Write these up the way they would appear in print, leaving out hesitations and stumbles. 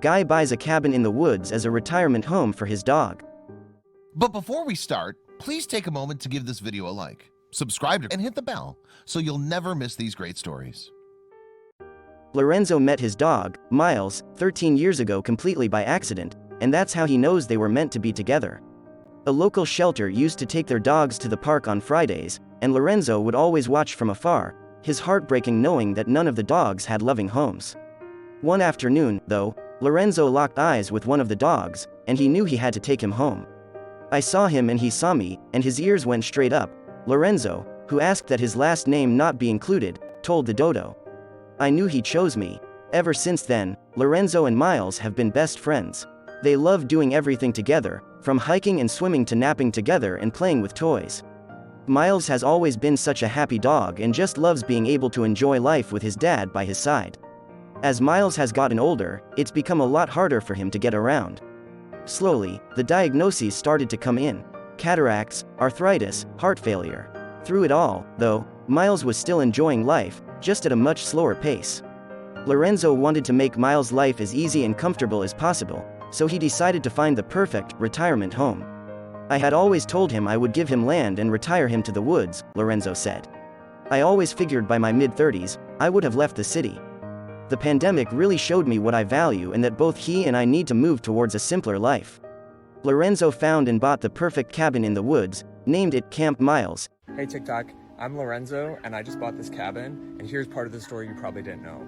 Guy buys a cabin in the woods as a retirement home for his dog. But before we start, please take a moment to give this video a like, subscribe, and hit the bell so you'll never miss these great stories. Lorenzo met his dog, Miles, 13 years ago completely by accident, and that's how he knows they were meant to be together. A local shelter used to take their dogs to the park on Fridays, and Lorenzo would always watch from afar, his heart breaking knowing that none of the dogs had loving homes. One afternoon, though, Lorenzo locked eyes with one of the dogs, and he knew he had to take him home. I saw him and he saw me, and his ears went straight up. Lorenzo, who asked that his last name not be included, told the dodo. I knew he chose me. Ever since then, Lorenzo and Miles have been best friends. They love doing everything together, from hiking and swimming to napping together and playing with toys. Miles has always been such a happy dog and just loves being able to enjoy life with his dad by his side. As Miles has gotten older, it's become a lot harder for him to get around. Slowly, the diagnoses started to come in: cataracts, arthritis, heart failure. Through it all, though, Miles was still enjoying life, just at a much slower pace. Lorenzo wanted to make Miles' life as easy and comfortable as possible, so he decided to find the perfect retirement home. I had always told him I would give him land and retire him to the woods, Lorenzo said. I always figured by my mid-30s, I would have left the city. The pandemic really showed me what I value and that both he and I need to move towards a simpler life. Lorenzo found and bought the perfect cabin in the woods, named it Camp Miles. Hey TikTok, I'm Lorenzo and I just bought this cabin, and here's part of the story you probably didn't know.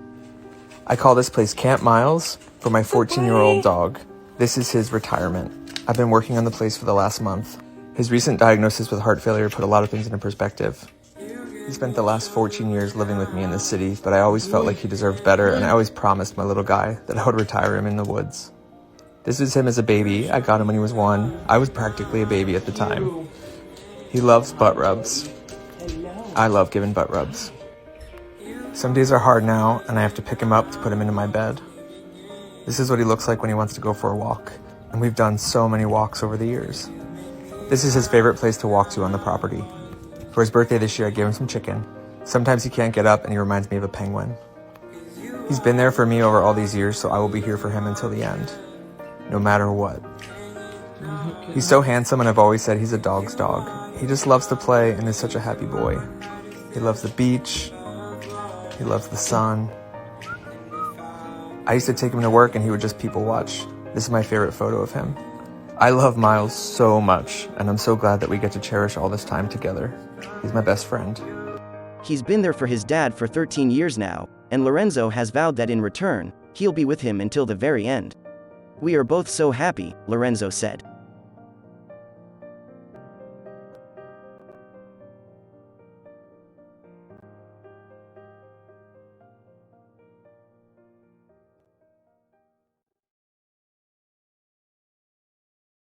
I call this place Camp Miles for my 14-year-old dog. This is his retirement. I've been working on the place for the last month. His recent diagnosis with heart failure put a lot of things into perspective. He spent the last 14 years living with me in the city, but I always felt like he deserved better, and I always promised my little guy that I would retire him in the woods. This is him as a baby. I got him when he was 1. I was practically a baby at the time. He loves butt rubs. I love giving butt rubs. Some days are hard now, and I have to pick him up to put him into my bed. This is what he looks like when he wants to go for a walk, and we've done so many walks over the years. This is his favorite place to walk to on the property. For his birthday this year, I gave him some chicken. Sometimes he can't get up, and he reminds me of a penguin. He's been there for me over all these years, so I will be here for him until the end, no matter what. He's so handsome, and I've always said he's a dog's dog. He just loves to play and is such a happy boy. He loves the beach. He loves the sun. I used to take him to work and he would just people watch. This is my favorite photo of him. I love Miles so much, and I'm so glad that we get to cherish all this time together. He's my best friend. He's been there for his dad for 13 years now, and Lorenzo has vowed that in return, he'll be with him until the very end. We are both so happy, Lorenzo said.